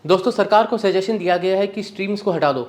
दोस्तों सरकार को सजेशन दिया गया है कि स्ट्रीम्स को हटा दो,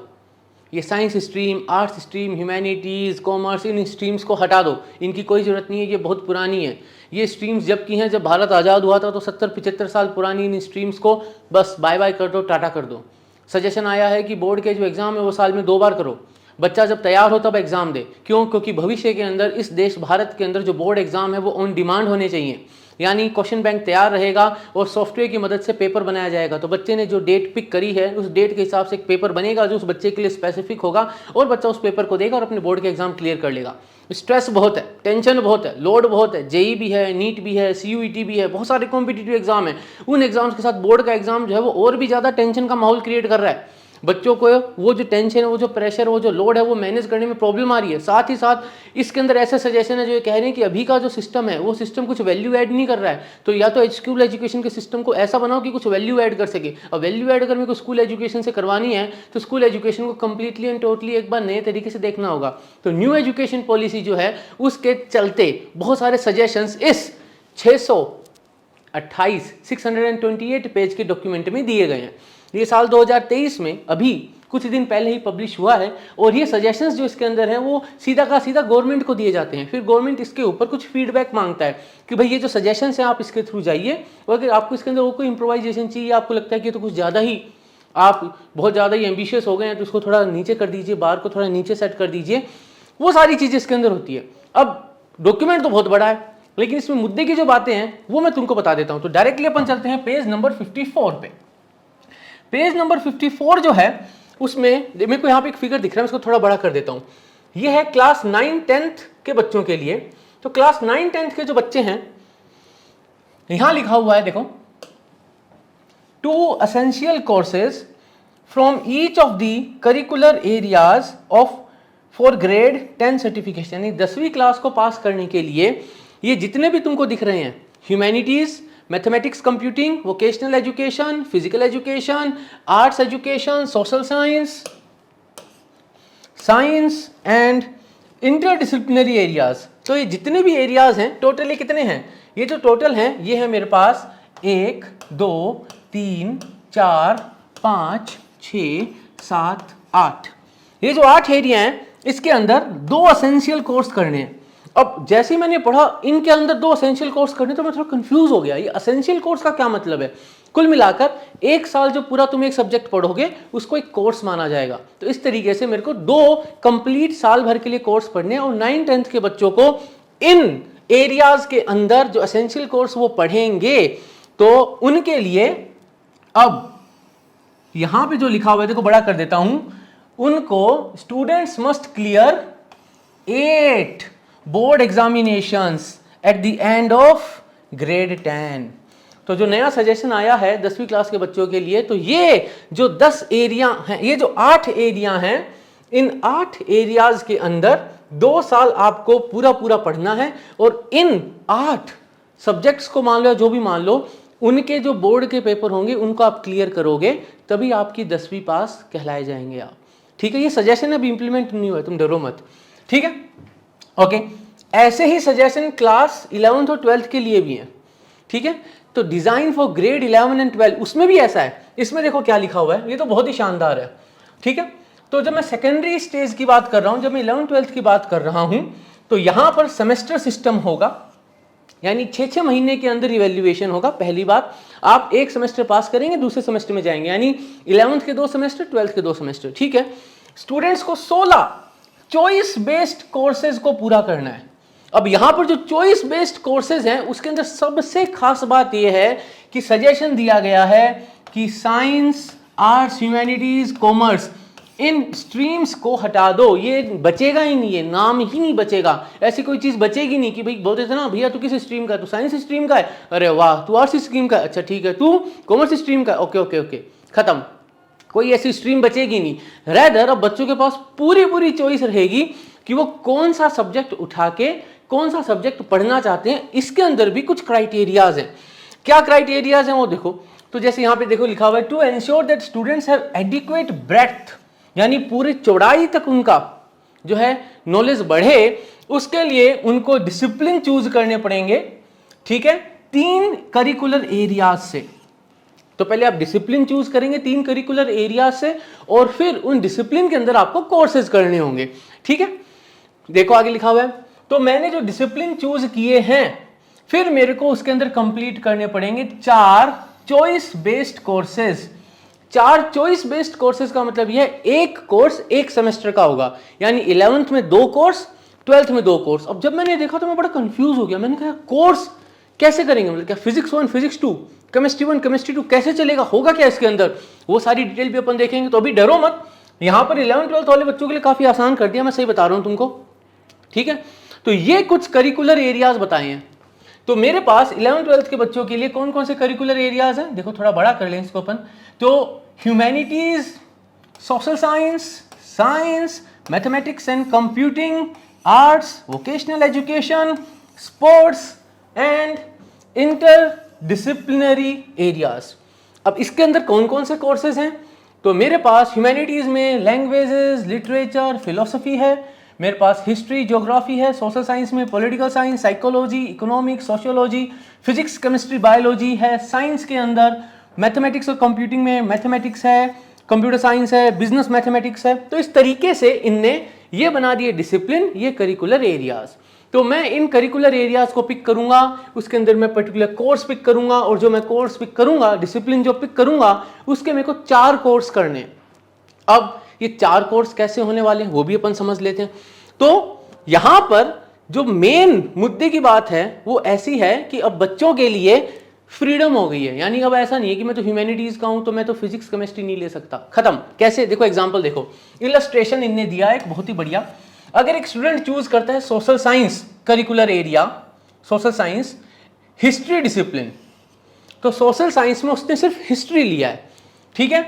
ये science stream, arts stream, humanities, commerce, इन स्ट्रीम्स को हटा दो, इनकी कोई ज़रूरत नहीं है, ये बहुत पुरानी है। ये स्ट्रीम्स जब की हैं, जब भारत आज़ाद हुआ था तो 70-75 साल पुरानी इन स्ट्रीम्स को बस बाय बाय कर दो, टाटा कर दो। सजेशन आया है कि बोर्ड के जो एग्ज़ाम है वो साल में 2 बार करो, बच्चा जब तैयार हो तब एग्ज़ाम दे। क्यों? क्योंकि भविष्य के अंदर इस देश भारत के अंदर जो बोर्ड एग्ज़ाम है वो ऑन डिमांड होने चाहिए, यानी क्वेश्चन बैंक तैयार रहेगा और सॉफ्टवेयर की मदद से पेपर बनाया जाएगा। तो बच्चे ने जो डेट पिक करी है उस डेट के हिसाब से एक पेपर बनेगा जो उस बच्चे के लिए स्पेसिफिक होगा और बच्चा उस पेपर को देगा और अपने बोर्ड के एग्जाम क्लियर कर लेगा। स्ट्रेस बहुत है, टेंशन बहुत है, लोड बहुत है, जेई भी है, नीट भी है, सीयूईटी भी है, बहुत सारे कॉम्पिटिटिव एग्जाम है। उन एग्जाम्स के साथ बोर्ड का एग्जाम जो है वो और भी ज़्यादा टेंशन का माहौल क्रिएट कर रहा है। बच्चों को वो जो टेंशन है, वो जो प्रेशर, वो जो लोड है, वो मैनेज करने में प्रॉब्लम आ रही है। साथ ही साथ इसके अंदर ऐसे सजेशन है जो ये कह रहे हैं कि अभी का जो सिस्टम है वो सिस्टम कुछ वैल्यू ऐड नहीं कर रहा है, तो या तो स्कूल एजुकेशन के सिस्टम को ऐसा बनाओ कि कुछ वैल्यू ऐड कर सके। और वैल्यू ऐड अगर मेरे को स्कूल एजुकेशन से करवानी है तो स्कूल एजुकेशन को कंप्लीटली एंड टोटली एक बार नए तरीके से देखना होगा। तो न्यू एजुकेशन पॉलिसी जो है उसके चलते बहुत सारे सजेशंस इस 628 पेज के डॉक्यूमेंट में दिए गए हैं। ये साल 2023 में अभी कुछ दिन पहले ही पब्लिश हुआ है और ये सजेशंस जो इसके अंदर हैं वो सीधा का सीधा गवर्नमेंट को दिए जाते हैं। फिर गवर्नमेंट इसके ऊपर कुछ फीडबैक मांगता है कि भाई ये जो सजेशंस हैं आप इसके थ्रू जाइए, और अगर आपको इसके अंदर वो कोई इम्प्रोवाइजेशन चाहिए, आपको लगता है कि तो कुछ ज़्यादा ही आप बहुत ज़्यादा ही एम्बिशियस हो गए हैं तो उसको थोड़ा नीचे कर दीजिए, बार को थोड़ा नीचे सेट कर दीजिए, वो सारी चीज़ें इसके अंदर होती है। अब डॉक्यूमेंट तो बहुत बड़ा है लेकिन इसमें मुद्दे की जो बातें हैं वो मैं तुमको बता देता हूं। तो डायरेक्टली अपन चलते हैं पेज नंबर 54 पे। पेज नंबर 54 जो है उसमें मेरे को यहाँ पे एक फिगर दिख रहा है, मैं इसको थोड़ा बड़ा कर देता हूँ। ये है क्लास 9-10 के बच्चों के लिए। तो क्लास 9-10 के जो बच्चे हैं, यहां लिखा हुआ है देखो, 2 essential courses from each of the curricular areas of for grade 10 certification, यानी 10वीं क्लास को पास करने के लिए ये जितने भी तुमको दिख रहे हैं, humanities, mathematics, computing, vocational education, physical education, arts education, social science, science and interdisciplinary areas, तो ये जितने भी एरियाज हैं टोटली कितने हैं? ये जो टोटल हैं ये है मेरे पास 1 2 3 4 5 6 7 8, ये जो 8 एरिया हैं इसके अंदर 2 एसेंशियल कोर्स करने हैं। अब जैसे ही मैंने पढ़ा इनके अंदर 2 एसेंशियल कोर्स करने तो मैं थोड़ा कंफ्यूज हो गया, ये एसेंशियल कोर्स का क्या मतलब है? कुल मिलाकर 1 साल जो पूरा तुम एक सब्जेक्ट पढ़ोगे उसको एक कोर्स माना जाएगा। तो इस तरीके से मेरे को 2 कंप्लीट साल भर के लिए कोर्स पढ़ने और 9-10 के बच्चों को इन एरियाज के अंदर जो एसेंशियल कोर्स वो पढ़ेंगे तो उनके लिए अब यहां पे जो लिखा हुआ है देखो, बड़ा कर देता हूं, उनको students must clear 8 board examinations at the end of grade 10। तो जो नया सजेशन आया है 10वीं क्लास के बच्चों के लिए, तो ये जो 10 एरिया हैं, ये जो 8 एरिया हैं, इन 8 एरियाज के अंदर 2 साल आपको पूरा पूरा पढ़ना है और इन 8 सब्जेक्ट्स को मान लो, जो भी मान लो, उनके जो बोर्ड के पेपर होंगे उनको आप क्लियर करोगे तभी आपकी 10वीं पास कहलाए जाएंगे आप। ठीक है, ये सजेशन अभी इंप्लीमेंट नहीं हुआ है, तुम डरो मत। ठीक है, ओके। ऐसे ही सजेशन क्लास 11th और 12th के लिए भी है। ठीक है, तो डिजाइन फॉर ग्रेड 11 एंड 12 उसमें भी ऐसा है। इसमें देखो क्या लिखा हुआ है, ये तो बहुत ही शानदार है। ठीक है, तो जब मैं सेकेंडरी स्टेज की बात कर रहा हूं, जब मैं 11th-12th की बात कर रहा हूं, तो यहां पर सेमेस्टर सिस्टम होगा, यानी 6-6 महीने के अंदर इवैल्यूएशन होगा। पहली बात, आप एक सेमेस्टर पास करेंगे, दूसरे सेमेस्टर में जाएंगे, यानी 11th के 2 सेमेस्टर, 12th के 2 सेमेस्टर। ठीक है, स्टूडेंट्स को 16 चॉइस बेस्ड कोर्सेज को पूरा करना है। अब यहां पर जो चॉइस बेस्ड कोर्सेज हैं उसके अंदर सबसे खास बात यह है कि सजेशन दिया गया है कि साइंस, आर्ट्स, ह्यूमैनिटीज, कॉमर्स, इन स्ट्रीम्स को हटा दो। ये बचेगा ही नहीं, ये नाम ही नहीं बचेगा, ऐसी कोई चीज बचेगी नहीं कि भाई बोलते थे ना, भैया तू किस स्ट्रीम का है? तू साइंस स्ट्रीम का है? अरे वाह, तू आर्ट्स स्ट्रीम का है? अच्छा ठीक है, तू कॉमर्स स्ट्रीम का है? ओके ओके ओके, खत्म, कोई ऐसी स्ट्रीम बचेगी नहीं। रेदर अब बच्चों के पास पूरी पूरी चॉइस रहेगी कि वो कौन सा सब्जेक्ट उठा के कौन सा सब्जेक्ट पढ़ना चाहते हैं। इसके अंदर भी कुछ क्राइटेरियाज हैं। क्या क्राइटेरियाज हैं वो देखो, तो जैसे यहां पे देखो लिखा हुआ है, to ensure that students have adequate breadth, यानी पूरी चौड़ाई तक उनका जो है नॉलेज बढ़े, उसके लिए उनको डिसिप्लिन चूज करने पड़ेंगे। ठीक है, 3 करिकुलर एरियाज से। तो पहले आप डिसिप्लिन चूज करेंगे 3 करिकुलर एरिया से, और फिर उन डिसिप्लिन के अंदर आपको कोर्सेज करने होंगे। ठीक है, देखो आगे लिखा हुआ है, तो मैंने जो डिसिप्लिन चूज किए हैं, फिर मेरे को उसके अंदर कंप्लीट करने पड़ेंगे 4 choice based courses. 4 choice based courses का मतलब यह एक कोर्स एक सेमेस्टर का होगा, यानी 11th में 2 कोर्स, 12th में 2 कोर्स। अब जब मैंने देखा तो मैं बड़ा कंफ्यूज हो गया, मैंने कहा कोर्स कैसे करेंगे, मतलब क्या फिजिक्स 1 फिजिक्स 2 केमिस्ट्री 1 केमिस्ट्री 2 कैसे चलेगा, होगा क्या इसके अंदर, वो सारी डिटेल भी अपन देखेंगे। तो अभी डरो मत, यहां पर 11th 12th वाले बच्चों के लिए काफी आसान कर दिया, मैं सही बता रहा हूं तुमको। ठीक है, तो ये कुछ करिकुलर एरियाज बताए हैं। तो मेरे पास 11th 12th के बच्चों के लिए कौन कौन से करिकुलर एरियाज हैं, देखो थोड़ा बड़ा कर लें इसको अपन। तो humanities, social science, science, mathematics and computing, arts, vocational education, sports and interdisciplinary areas. अब इसके अंदर कौन कौन से कोर्सेज हैं, तो मेरे पास ह्यूमैनिटीज में लैंग्वेजेस, लिटरेचर, फिलोसफी है, मेरे पास हिस्ट्री, ज्योग्राफी है, सोशल साइंस में political science, psychology, economics, sociology, physics, chemistry, biology है। साइंस के अंदर मैथमेटिक्स और कंप्यूटिंग में मैथमेटिक्स है, कंप्यूटर साइंस है, बिजनेस मैथमेटिक्स है। तो इस तरीके से इनने ये बना दिए डिसिप्लिन, ये करिकुलर एरियाज। तो मैं इन करिकुलर एरियाज को पिक करूंगा, उसके अंदर मैं पर्टिकुलर कोर्स पिक करूंगा, और जो मैं कोर्स पिक करूंगा, डिसिप्लिन जो पिक करूंगा, उसके मेरे को 4 कोर्स करने। अब ये 4 कोर्स कैसे होने वाले हैं वो भी अपन समझ लेते हैं। तो यहां पर जो मेन मुद्दे की बात है वो ऐसी है कि अब बच्चों के लिए फ्रीडम हो गई है, यानी अब ऐसा नहीं है कि मैं तो ह्यूमैनिटीज का हूं तो मैं तो फिजिक्स केमिस्ट्री नहीं ले सकता, खत्म। कैसे, देखो एग्जांपल देखो, इलस्ट्रेशन इनने दिया है एक बहुत ही बढ़िया। अगर एक स्टूडेंट चूज करता है social science curricular area, social science history discipline, तो सोशल साइंस में उसने सिर्फ हिस्ट्री लिया है, ठीक है,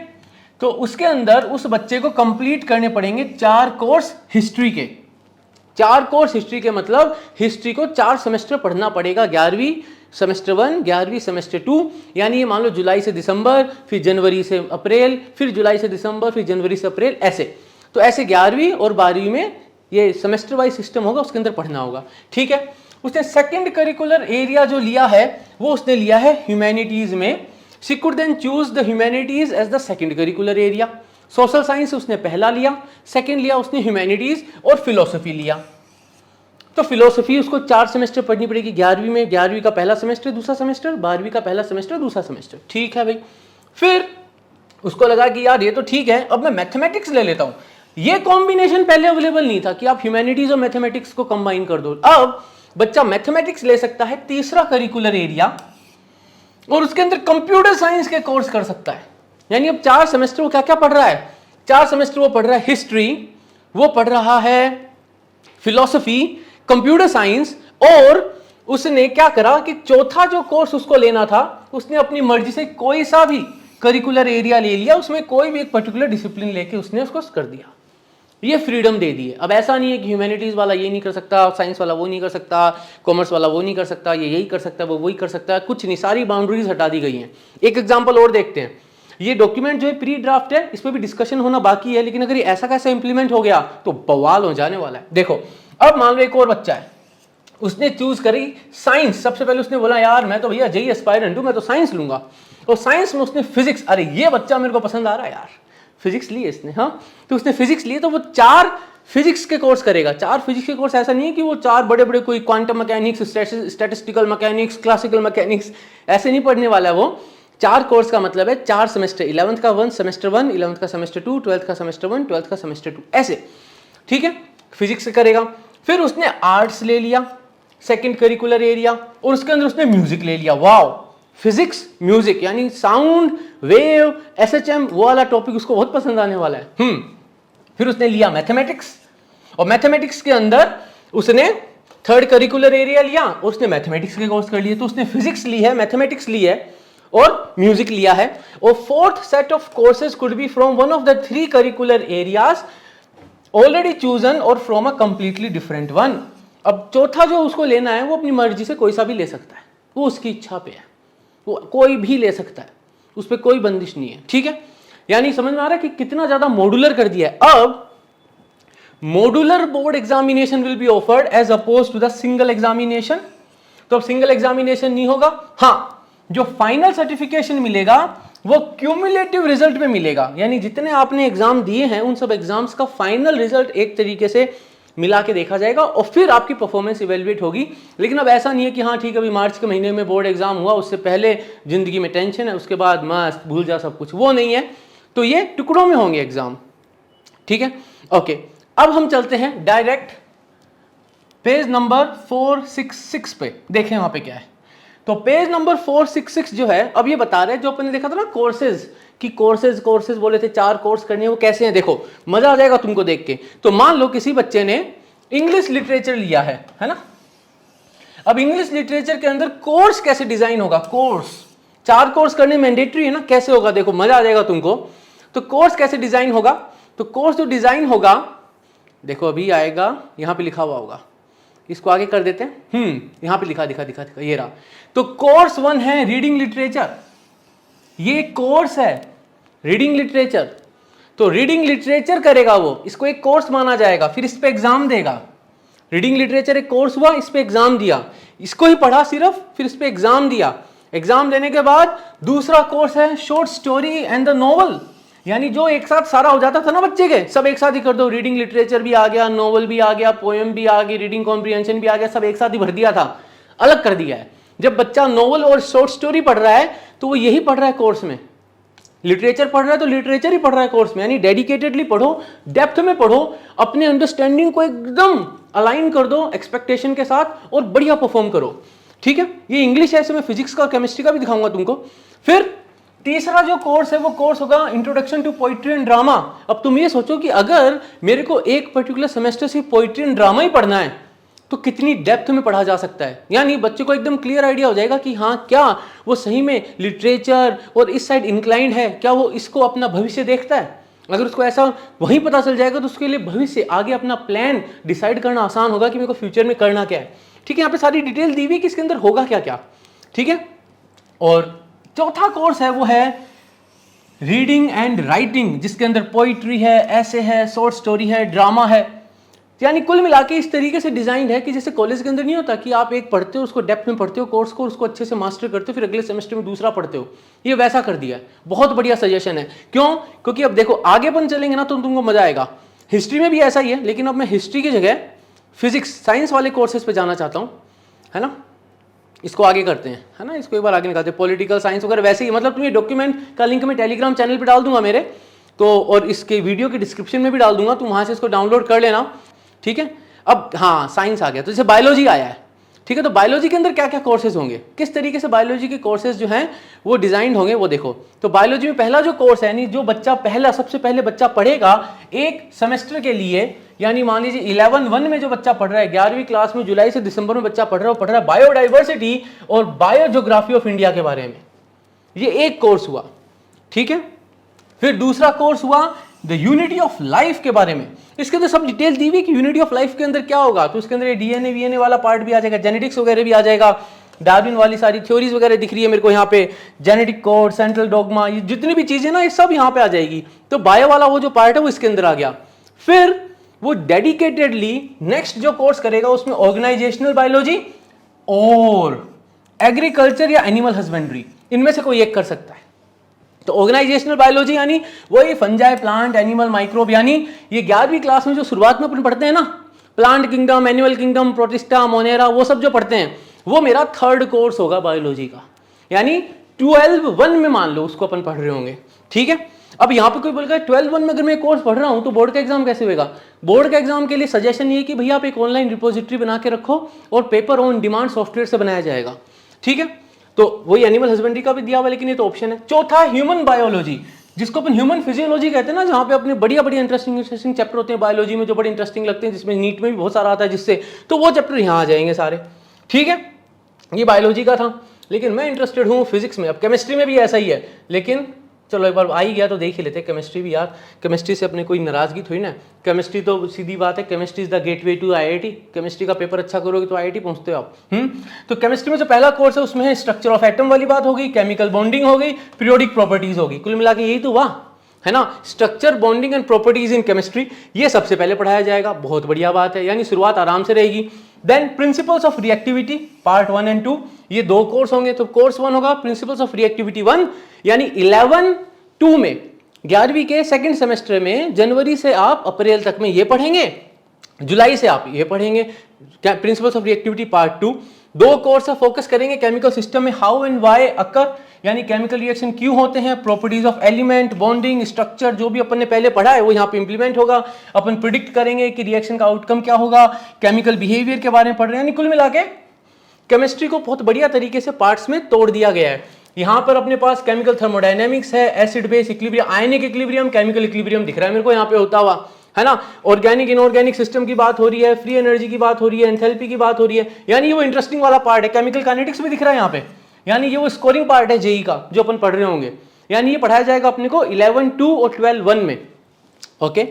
तो उसके अंदर उस बच्चे को कंप्लीट करने पड़ेंगे 4 कोर्स हिस्ट्री के। 4 कोर्स हिस्ट्री के मतलब हिस्ट्री को 4 सेमेस्टर पढ़ना पड़ेगा, 11वीं सेमेस्टर 1, 11वीं सेमेस्टर 2, यानी ये मान लो जुलाई से दिसंबर, फिर जनवरी से अप्रैल, फिर जुलाई से दिसंबर, फिर जनवरी से अप्रैल, ऐसे। तो ऐसे 11वीं और 12वीं में ये सेमेस्टर वाइज सिस्टम होगा, उसके अंदर पढ़ना होगा। ठीक है, उसने सेकंड करिकुलर एरिया जो लिया है वो उसने लिया है ह्यूमैनिटीज में। She could then choose the humanities as the second curricular area. Social science उसने पहला लिया, सेकंड लिया उसने ह्यूमैनिटीज और फिलोसफी लिया। तो फिलोसफी उसको 4 सेमेस्टर पढ़नी पड़ेगी, 11वीं में 11वीं का पहला सेमेस्टर, दूसरा सेमेस्टर, 12वीं का पहला सेमेस्टर, दूसरा सेमेस्टर। ठीक है भाई, फिर उसको लगा कि यार ये तो ठीक है, अब मैं मैथमेटिक्स ले लेता हूं। ये कॉम्बिनेशन पहले अवेलेबल नहीं था कि आप ह्यूमैनिटीज और मैथमेटिक्स को कंबाइन कर दो। अब बच्चा मैथमेटिक्स ले सकता है, तीसरा करिकुलर एरिया, और उसके अंदर कंप्यूटर साइंस के कोर्स कर सकता है। यानी अब 4 सेमेस्टर वो क्या क्या पढ़ रहा है, 4 सेमेस्टर वो पढ़ रहा है हिस्ट्री, वो पढ़ रहा है फिलॉसफी, कंप्यूटर साइंस, और उसने क्या करा कि चौथा जो कोर्स उसको लेना था उसने अपनी मर्जी से कोई सा भी करिकुलर एरिया ले लिया, उसमें कोई भी एक पर्टिकुलर डिसिप्लिन लेके उसने उसको कर दिया। ये फ्रीडम दे दी है। अब ऐसा नहीं है कि ह्यूमैनिटीज वाला ये नहीं कर सकता, साइंस वाला वो नहीं कर सकता, कॉमर्स वाला वो नहीं कर सकता, ये यही कर सकता है, वो वही कर सकता है, कुछ नहीं, सारी बाउंड्रीज हटा दी गई हैं। एक एग्जांपल और देखते हैं। ये डॉक्यूमेंट जो है प्री ड्राफ्ट है, इस पर भी डिस्कशन होना बाकी है, लेकिन अगर ये ऐसा कैसा इंप्लीमेंट हो गया तो बवाल हो जाने वाला है। देखो, अब मान लो एक और बच्चा है, उसने चूज करी साइंस। सबसे पहले उसने बोला यार मैं तो भैया जेई एस्पायरेंट हूं, मैं तो साइंस लूंगा, और साइंस में उसने फिजिक्स, अरे ये बच्चा मेरे को पसंद आ रहा है यार, फिजिक्स लिए इसने, हाँ, तो उसने फिजिक्स लिए, तो वो 4 फिजिक्स के कोर्स करेगा। 4 फिजिक्स के कोर्स, ऐसा नहीं है कि वो 4 बड़े बड़े कोई quantum mechanics, statistical mechanics, classical mechanics, ऐसे नहीं पढ़ने वाला है वो। 4 कोर्स का मतलब है 4 सेमेस्टर, 11th का 1 सेमेस्टर 1, 11th का सेमेस्टर 2, 12th का सेमेस्टर 1, 12th का सेमेस्टर 2, ऐसे। ठीक है, फिजिक्स से करेगा। फिर उसने आर्ट्स ले लिया, सेकंड करिकुलर एरिया, और उसके अंदर उसने म्यूजिक ले लिया। वाओ, फिजिक्स म्यूजिक, यानी साउंड वेव, एसएचएम, वो वाला टॉपिक उसको बहुत पसंद आने वाला है। फिर उसने लिया मैथमेटिक्स, और मैथमेटिक्स के अंदर उसने थर्ड करिकुलर एरिया लिया और उसने मैथमेटिक्स के कोर्स कर लिए। तो उसने फिजिक्स ली है, मैथमेटिक्स ली है और म्यूजिक लिया है। और fourth set of courses could be from one of the 3 curricular areas already chosen और from a completely different one. अब चौथा जो उसको लेना है वो अपनी मर्जी से कोई सा भी ले सकता है, वो उसकी इच्छा पे है, वो कोई भी ले सकता है, उस पर कोई बंदिश नहीं है। ठीक है, यानी समझ में आ रहा है कि कितना ज्यादा मॉड्यूलर कर दिया है। अब modular board examination will be offered as oppose to the single examination. तो अब सिंगल एग्जामिनेशन नहीं होगा, हाँ, जो फाइनल सर्टिफिकेशन मिलेगा वो क्यूमुलेटिव रिजल्ट में मिलेगा, यानी जितने आपने एग्जाम दिए हैं उन सब एग्जाम्स का फाइनल रिजल्ट एक तरीके से मिला के देखा जाएगा और फिर आपकी परफॉर्मेंस इवेल्युएट होगी। लेकिन अब ऐसा नहीं है कि हाँ ठीक है अभी मार्च के महीने में बोर्ड एग्जाम हुआ, उससे पहले जिंदगी में टेंशन है, उसके बाद मस्त भूल जा सब कुछ, वो नहीं है। तो ये टुकड़ों में होंगे एग्जाम, ठीक है। ओके, अब हम चलते हैं डायरेक्ट पेज नंबर 466 पे, देखें वहां पे क्या है। तो पेज नंबर 466 जो है, अब ये बता रहे हैं जो अपन ने देखा था ना कोर्सेज, कि कोर्सेज बोले थे 4 कोर्स करने, वो कैसे हैं देखो, मजा आ जाएगा तुमको देख के। तो मान लो किसी बच्चे ने इंग्लिश लिटरेचर लिया है ना। अब इंग्लिश लिटरेचर के अंदर कोर्स कैसे डिजाइन होगा, कोर्स 4 कोर्स करने मैंडेटरी है ना, कैसे होगा देखो, मजा आ जाएगा तुमको। तो कोर्स कैसे डिजाइन होगा, तो कोर्स जो डिजाइन होगा देखो अभी आएगा, यहां पे लिखा हुआ होगा, इसको आगे कर देते हैं। यहां पे लिखा दिखा ये रहा। तो कोर्स 1 है रीडिंग लिटरेचर, ये कोर्स है रीडिंग लिटरेचर। तो रीडिंग लिटरेचर करेगा वो, इसको एक कोर्स माना जाएगा, फिर इस पे एग्जाम देगा। रीडिंग लिटरेचर एक कोर्स हुआ, इस पे एग्जाम दिया, इसको ही पढ़ा सिर्फ, फिर इस पे एग्जाम दिया। एग्जाम देने के बाद दूसरा कोर्स है short story and the novel, यानी जो एक साथ सारा हो जाता था ना बच्चे के, सब एक साथ ही कर दो, रीडिंग लिटरेचर भी आ गया, नॉवल भी आ गया, पोएम भी आ गई, रीडिंग कॉम्प्रिहेंशन भी आ गया, सब एक साथ ही भर दिया था, अलग कर दिया है। जब बच्चा नॉवल और शॉर्ट स्टोरी पढ़ रहा है तो वो यही पढ़ रहा है कोर्स में, लिटरेचर पढ़ रहा है तो लिटरेचर ही पढ़ रहा है कोर्स में, यानी डेडिकेटेडली पढ़ो, डेप्थ में पढ़ो, अपने अंडरस्टैंडिंग को एकदम अलाइन कर दो एक्सपेक्टेशन के साथ और बढ़िया परफॉर्म करो, ठीक है। ये इंग्लिश है, इसमें फिजिक्स का केमिस्ट्री का भी दिखाऊंगा तुमको। फिर तीसरा जो कोर्स है वो कोर्स होगा introduction to poetry and drama. अब तुम ये सोचो कि अगर मेरे को एक पर्टिकुलर सेमेस्टर से पोइट्री एंड ड्रामा ही पढ़ना है तो कितनी डेप्थ में पढ़ा जा सकता है, यानी बच्चे को एकदम क्लियर आइडिया हो जाएगा कि हाँ क्या वो सही में लिटरेचर और इस साइड इंक्लाइंड है, क्या वो इसको अपना भविष्य देखता है। अगर उसको ऐसा वहीं पता चल जाएगा तो उसके लिए भविष्य आगे अपना प्लान डिसाइड करना आसान होगा कि मेरे को फ्यूचर में करना क्या है, ठीक है। यहाँ पे सारी डिटेल दी हुई कि इसके अंदर होगा क्या क्या, ठीक है। और चौथा कोर्स है वो है रीडिंग एंड राइटिंग, जिसके अंदर पोइट्री है, ऐसे है, शॉर्ट स्टोरी है, ड्रामा है, यानी कुल मिला के इस तरीके से डिजाइन है कि जैसे कॉलेज के अंदर नहीं होता कि आप एक पढ़ते हो, उसको डेप्थ में पढ़ते हो कोर्स को, उसको अच्छे से मास्टर करते हो, फिर अगले सेमेस्टर में दूसरा पढ़ते हो, ये वैसा कर दिया है। बहुत बढ़िया सजेशन है, क्यों, क्योंकि अब देखो आगे अपन चलेंगे ना तो तुमको मजा आएगा। हिस्ट्री में भी ऐसा ही है, लेकिन अब मैं हिस्ट्री की जगह फिजिक्स साइंस वाले कोर्सेज पे जाना चाहता हूँ, है ना। इसको आगे करते हैं, है ना, इसको एक बार आगे निकालते हैं, पॉलिटिकल साइंस वगैरह वैसे ही, मतलब तुम्हें डॉक्यूमेंट का लिंक मैं टेलीग्राम चैनल पे डाल दूंगा मेरे, तो और इसके वीडियो के डिस्क्रिप्शन में भी डाल दूंगा, तुम वहां से इसको डाउनलोड कर लेना, ठीक है। अब हाँ साइंस आ गया, तो जैसे बायोलॉजी आया है, ठीक है, तो बायोलॉजी के अंदर क्या क्या कोर्सेज होंगे, किस तरीके से बायोलॉजी के कोर्सेज जो हैं वो डिजाइन होंगे वो देखो। तो बायोलॉजी में पहला जो कोर्स है, यानी जो बच्चा पहला सबसे पहले बच्चा पढ़ेगा एक सेमेस्टर के लिए, यानी मान लीजिए 11-1 में जो बच्चा पढ़ रहा है, 11वीं क्लास में जुलाई से दिसंबर में बच्चा पढ़ रहा है बायोडाइवर्सिटी और बायोजियोग्राफी ऑफ इंडिया के बारे में, ये एक कोर्स हुआ, ठीक है। फिर दूसरा कोर्स हुआ द यूनिटी ऑफ लाइफ के बारे में, इसके अंदर सब डिटेल दी हुई कि यूनिटी ऑफ लाइफ के अंदर क्या होगा, तो इसके अंदर डीएनए वीएनए वाला पार्ट भी आ जाएगा, जेनेटिक्स वगैरह भी आ जाएगा, डार्विन वाली सारी थ्योरीज वगैरह दिख रही है मेरे को यहाँ पे, जेनेटिक कोड, सेंट्रल डॉगमा, ये जितनी भी चीजें ना ये सब यहाँ पे आ जाएगी। तो बायो वाला वो जो पार्ट है वो इसके अंदर आ गया। फिर वो डेडिकेटेडली नेक्स्ट जो कोर्स करेगा उसमें ऑर्गेनाइजेशनल बायोलॉजी और एग्रीकल्चर या एनिमल हस्बेंड्री, इनमें से कोई एक कर सकता है। तो ऑर्गेनाइजेशनल बायोलॉजी यानी वही फंजाई, प्लांट, एनिमल, माइक्रोब, यानी ये 11वीं क्लास में जो शुरुआत में अपन पढ़ते हैं ना, plant kingdom, animal kingdom, protista, Monera, वो सब जो पढ़ते हैं वो मेरा थर्ड कोर्स होगा बायोलॉजी का, यानी 12-1 में मान लो उसको अपन पढ़ रहे होंगे, ठीक है। अब यहाँ पे कोई बोलेगा 12-1 में अगर मैं कोर्स पढ़ रहा हूँ तो बोर्ड का एग्जाम कैसे होगा। बोर्ड का एग्जाम के लिए सजेशन ये है कि भैया आप एक ऑनलाइन रिपोजिटरी बना के रखो और पेपर ऑन डिमांड सॉफ्टवेयर से बनाया जाएगा, ठीक है। तो वही एनिमल हस्बेंड्री का भी दिया हुआ, लेकिन ये तो ऑप्शन है। चौथा ह्यूमन बायोलॉजी, जिसको अपन ह्यूमन फिजियोलॉजी कहते हैं ना, जहाँ पे अपने बढ़िया बढ़िया इंटरेस्टिंग चैप्टर होते हैं बायोलॉजी में जो बड़े इंटरेस्टिंग लगते हैं, जिसमें नीट में भी बहुत सारा आता है जिससे, तो वो चैप्टर यहाँ आ जाएंगे सारे, ठीक है। ये बायोलॉजी का था, लेकिन मैं इंटरेस्टेड हूँ फिजिक्स में। अब केमिस्ट्री में भी ऐसा ही है, लेकिन चलो एक बार आ ही गया तो देख ही लेते हैं। केमिस्ट्री भी यार, केमिस्ट्री से अपने कोई नाराजगी थोड़ी ना, केमिस्ट्री तो सीधी बात है, chemistry is the gateway to IIT. Chemistry का पेपर अच्छा करोगे तो आईआईटी पहुंचते हो आप। तो केमिस्ट्री में जो पहला कोर्स है उसमें है स्ट्रक्चर ऑफ एटम वाली बात होगी, केमिकल बॉन्डिंग हो गई, पीरियोडिक प्रॉपर्टीज होगी, कुल मिला के यही तो हुआ, है ना। Structure, bonding and properties in chemistry, ये सबसे पहले पढ़ाया जाएगा, बहुत बढ़िया बात है, यानी शुरुआत आराम से रहेगी। Then principles of reactivity part 1 and 2, ये 2 कोर्स होंगे। तो कोर्स 1 होगा प्रिंसिपल्स ऑफ रिएक्टिविटी 1, यानी 11/2 में 11वीं के सेकंड सेमेस्टर में जनवरी से आप अप्रैल तक में ये पढ़ेंगे, जुलाई से आप ये पढ़ेंगे principles of reactivity part 2। 2 course focus करेंगे केमिकल सिस्टम में हाउ एंड व्हाई अकर, यानी केमिकल रिएक्शन क्यों होते हैं, properties of element, bonding, structure, जो भी अपन ने पहले पढ़ा है वो यहाँ पे इंप्लीमेंट होगा। अपन प्रिडिक्ट करेंगे कि रिएक्शन का आउटकम क्या होगा, केमिकल बिहेवियर के बारे में पढ़ रहे हैं। यानी कुल मिला के केमिस्ट्री को बहुत बढ़िया तरीके से पार्ट्स में तोड़ दिया गया है। यहाँ पर अपने पास केमिकल थर्मोडायनेमिक्स है, acid base equilibrium, ionic equilibrium, chemical equilibrium दिख रहा है मेरे को यहाँ पे होता हुआ, है ना। ऑर्गेनिक इनऑर्गेनिक सिस्टम की बात हो रही है, फ्री एनर्जी की बात हो रही है, एंथैल्पी की बात हो रही है, यानी वो इंटरेस्टिंग वाला पार्ट है। केमिकल काइनेटिक्स भी दिख रहा है यहाँ पे, यानी ये वो स्कोरिंग पार्ट है जेई का जो अपन पढ़ रहे होंगे। यानी ये पढ़ाया जाएगा अपने को 11/2 और 12/1 में। Okay,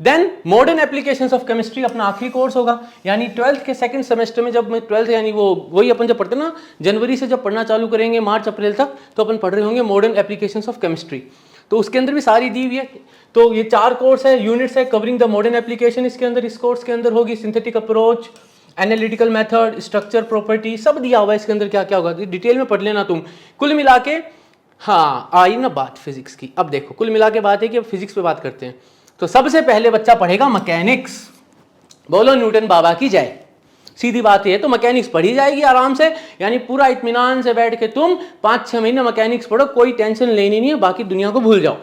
then modern applications of chemistry अपना आखिरी कोर्स होगा, यानी 12th के सेकंड सेमेस्टर में जब मैं 12th यानी वही अपन जब पढ़ते ना जनवरी से जब पढ़ना चालू करेंगे मार्च अप्रैल तक, तो अपन पढ़ रहे होंगे मॉडर्न एप्लीकेशंस ऑफ केमिस्ट्री। तो उसके अंदर भी सारी दी हुई है। तो ये 4 कोर्स है, यूनिट्स है कवरिंग द मॉडर्न एप्लीकेशन। इसके अंदर इस कोर्स के अंदर होगी synthetic approach, analytical method, structure, property, सब दिया हुआ है इसके अंदर क्या क्या होगा, डिटेल में पढ़ लेना तुम। कुल मिला के हाँ आई ना बात फिजिक्स की। अब देखो कुल मिला के बात है कि अब फिजिक्स पे बात करते हैं। तो सबसे पहले बच्चा पढ़ेगा मैकेनिक्स। बोलो न्यूटन बाबा की जय। सीधी बात है, तो मैकेनिक्स पढ़ी जाएगी आराम से, यानी पूरा इत्मीनान से बैठ के तुम 5-6 महीने मैकेनिक्स पढ़ो, कोई टेंशन लेनी नहीं है, बाकी दुनिया को भूल जाओ।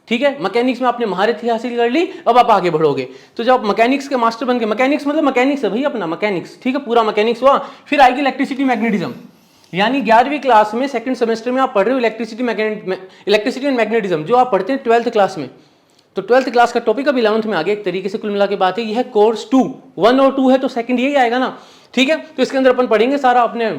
ठीक है, मैकेनिक्स में आपने महारत ही हासिल कर ली, अब आप आगे बढ़ोगे। तो जब मैकेनिक्स के मास्टर बन के, मैकेनिक्स मतलब मैकेनिक्स है भाई अपना मैकेनिक्स, ठीक है, पूरा मैकेनिक्स हुआ। फिर आएगी इलेक्ट्रिसिटी मैग्नेटिज्म, यानी 11वीं क्लास में सेकंड सेमेस्टर में आप पढ़ रहे हो इलेक्ट्रिसिटी एंड मैग्नेटिज्म, जो आप पढ़ते हैं 12th क्लास में। तो 12th क्लास का टॉपिक अब 11th में आ गया एक तरीके से। कुल मिला के बात है ये है कोर्स 2, 1 और 2 है तो सेकंड यही आएगा ना। ठीक है, तो इसके अंदर अपन पढ़ेंगे सारा, अपने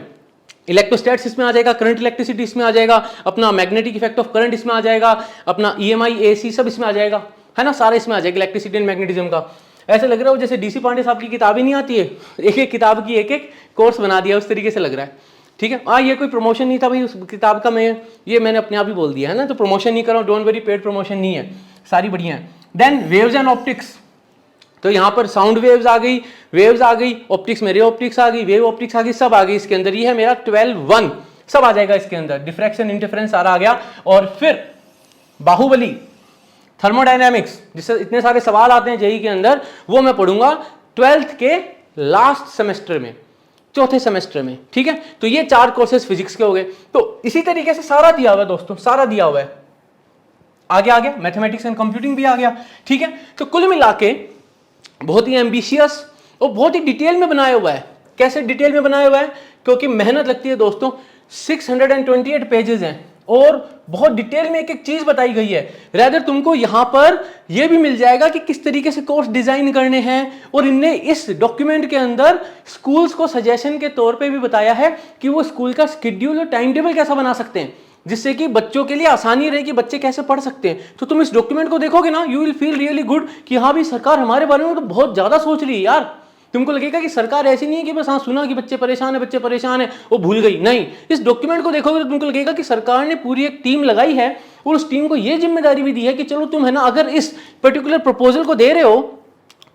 इलेक्ट्रोस्टैट्स इसमें आ जाएगा, करंट इलेक्ट्रिसिटी इसमें आ जाएगा, अपना मैग्नेटिक इफेक्ट ऑफ करंट इसमें आ जाएगा, अपना EMI AC सब इसमें आ जाएगा, है ना, सारा इसमें आ जाएगा इलेक्ट्रिसिटी एंड मैग्नेटिज्म का। ऐसे लग रहा हो जैसे DC पांडे साहब की किताब ही नहीं आती है, एक एक किताब की एक एक कोर्स बना दिया, उस तरीके से लग रहा है। ठीक है, हाँ ये कोई प्रमोशन नहीं था भाई उस किताब का, मैंने अपने आप ही बोल दिया है ना, तो प्रमोशन नहीं कर रहा हूँ, डोंट वरी, पेड प्रमोशन नहीं है, सारी बढ़िया है। देन वेव्स एंड ऑप्टिक्स, तो यहाँ पर साउंड वेव्स आ गई, ऑप्टिक्स में रे ऑप्टिक्स आ गई, वेव ऑप्टिक्स आ गई, सब आ गई इसके अंदर। ये है मेरा 12/1, सब आ जाएगा इसके अंदर, डिफ्रैक्शन इंटरफेरेंस सारा आ गया। और फिर बाहुबली थर्मोडायनेमिक्स, जिससे इतने सारे सवाल आते हैं जेई के अंदर, वो मैं पढ़ूंगा 12th के लास्ट सेमेस्टर में, चौथे सेमेस्टर में। ठीक है, तो ये 4 कोर्सेज फिजिक्स के हो गए। तो इसी तरीके से सारा दिया हुआ है दोस्तों, सारा दिया हुआ है। आगे आ गया मैथमेटिक्स एंड कंप्यूटिंग भी आ गया। ठीक है, तो कुल मिला के बहुत ही एम्बिशियस और बहुत ही डिटेल में बनाया हुआ है। कैसे डिटेल में बनाया हुआ है? क्योंकि मेहनत लगती है दोस्तों, 628 पेजेस हैं और बहुत डिटेल में एक एक चीज बताई गई है। रेदर तुमको यहां पर यह भी मिल जाएगा कि किस तरीके से कोर्स डिजाइन करने हैं, और इनने इस डॉक्यूमेंट के अंदर स्कूल्स को सजेशन के तौर पे भी बताया है कि वो स्कूल का शेड्यूल और टाइम टेबल कैसा बना सकते हैं, जिससे कि बच्चों के लिए आसानी रहे कि बच्चे कैसे पढ़ सकते हैं। तो तुम इस डॉक्यूमेंट को देखोगे ना, you will feel really good कि हाँ भी सरकार हमारे बारे में तो बहुत ज्यादा सोच रही है यार। तुमको लगेगा कि सरकार ऐसी नहीं है कि बस हाँ सुना कि बच्चे परेशान है वो भूल गई, नहीं। इस डॉक्यूमेंट को देखोगे तो तुमको लगेगा कि सरकार ने पूरी एक टीम लगाई है और उस टीम को ये जिम्मेदारी भी दी है कि चलो तुम है ना, अगर इस पर्टिकुलर प्रपोजल को दे रहे हो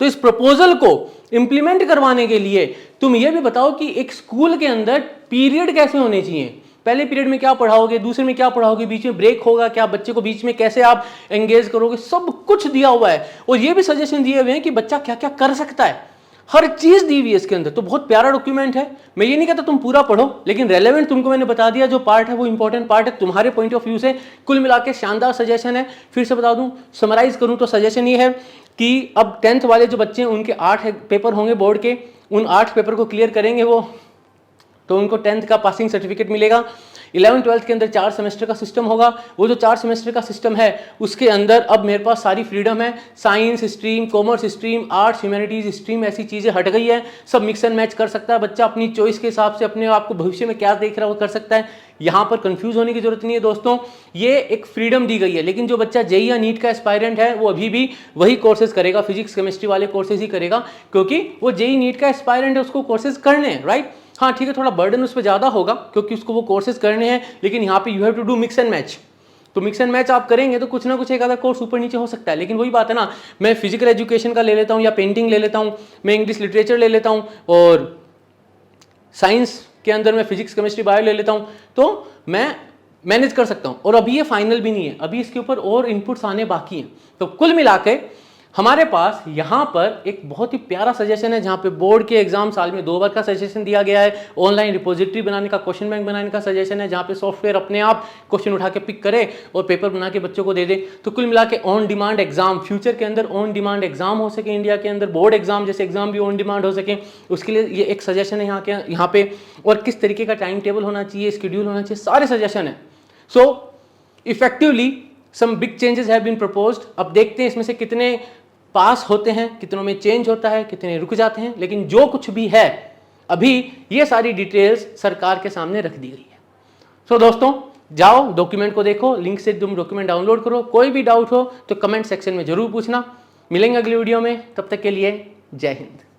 तो इस प्रपोजल को इंप्लीमेंट करवाने के लिए तुम ये भी बताओ कि एक स्कूल के अंदर पीरियड कैसे होने चाहिए, पहले पीरियड में क्या पढ़ाओगे, दूसरे में क्या पढ़ाओगे, बीच में ब्रेक होगा क्या, बच्चे को बीच में कैसे आप एंगेज करोगे, सब कुछ दिया हुआ है। और ये भी सजेशन दिए हुए हैं कि बच्चा क्या क्या कर सकता है, हर चीज दी हुई है इसके अंदर। तो बहुत प्यारा डॉक्यूमेंट है। मैं ये नहीं कहता तुम पूरा पढ़ो, लेकिन रेलेवेंट तुमको मैंने बता दिया, जो पार्ट है वो इंपॉर्टेंट पार्ट है तुम्हारे पॉइंट ऑफ व्यू से। कुल मिला के शानदार सजेशन है। फिर से बता दूं, समराइज करूं तो सजेशन ये है कि अब 10th वाले जो बच्चे हैं उनके 8 पेपर होंगे बोर्ड के, उन 8 पेपर को क्लियर करेंगे वो, तो उनको 10th का पासिंग सर्टिफिकेट मिलेगा। 11th-12th के अंदर 4 सेमेस्टर का सिस्टम होगा। वो जो 4 सेमेस्टर का सिस्टम है उसके अंदर अब मेरे पास सारी फ्रीडम है। Science stream, commerce stream, arts, humanities stream, ऐसी चीज़ें हट गई है। सब मिक्स एंड मैच कर सकता है बच्चा, अपनी चॉइस के हिसाब से अपने आप को भविष्य में क्या देख रहा है वो कर सकता है। यहाँ पर कंफ्यूज होने की जरूरत नहीं है दोस्तों, ये एक फ्रीडम दी गई है। लेकिन जो बच्चा जेई या नीट का एस्पायरेंट है वो अभी भी वही कोर्सेज करेगा, फिजिक्स केमिस्ट्री वाले कोर्सेज ही करेगा, क्योंकि वो जेई नीट का एस्पायरेंट है, उसको कोर्सेज करने हैं, राइट। हाँ ठीक है, थोड़ा बर्डन उस पर ज़्यादा होगा क्योंकि उसको वो कोर्सेज करने हैं, लेकिन यहाँ पे you have to do mix and match. तो मिक्स एंड मैच आप करेंगे तो कुछ ना कुछ एक आधा कोर्स ऊपर नीचे हो सकता है। लेकिन वही बात है ना, मैं फिजिकल एजुकेशन का ले लेता हूँ या पेंटिंग ले लेता हूँ, मैं इंग्लिश लिटरेचर ले लेता हूँ और साइंस के अंदर मैं फिजिक्स केमिस्ट्री बायो ले लेता हूँ, तो मैं मैनेज कर सकता हूँ। और अभी ये फाइनल भी नहीं है, अभी इसके ऊपर और इनपुट्स आने बाकी हैं। तो कुल मिला के हमारे पास यहाँ पर एक बहुत ही प्यारा सजेशन है, जहाँ पे बोर्ड के एग्जाम साल में 2 बार का सजेशन दिया गया है, ऑनलाइन रिपोजिटरी बनाने का, क्वेश्चन बैंक बनाने का सजेशन है, जहाँ पे सॉफ्टवेयर अपने आप क्वेश्चन उठा के पिक करे और पेपर बना के बच्चों को दे दे। तो कुल मिला के ऑन डिमांड एग्जाम, फ्यूचर के अंदर ऑन डिमांड एग्जाम हो सके इंडिया के अंदर, बोर्ड एग्जाम जैसे एग्जाम भी ऑन डिमांड हो सके, उसके लिए ये एक सजेशन है यहाँ पे। और किस तरीके का टाइम टेबल होना चाहिए, स्केड्यूल होना चाहिए, सारे सजेशन है। So effectively some big changes have been proposed. अब देखते हैं इसमें से कितने पास होते हैं, कितनों में चेंज होता है, कितने रुक जाते हैं। लेकिन जो कुछ भी है अभी ये सारी डिटेल्स सरकार के सामने रख दी गई है। सो दोस्तों जाओ डॉक्यूमेंट को देखो, लिंक से तुम डॉक्यूमेंट डाउनलोड करो। कोई भी डाउट हो तो कमेंट सेक्शन में जरूर पूछना। मिलेंगे अगली वीडियो में, तब तक के लिए जय हिंद।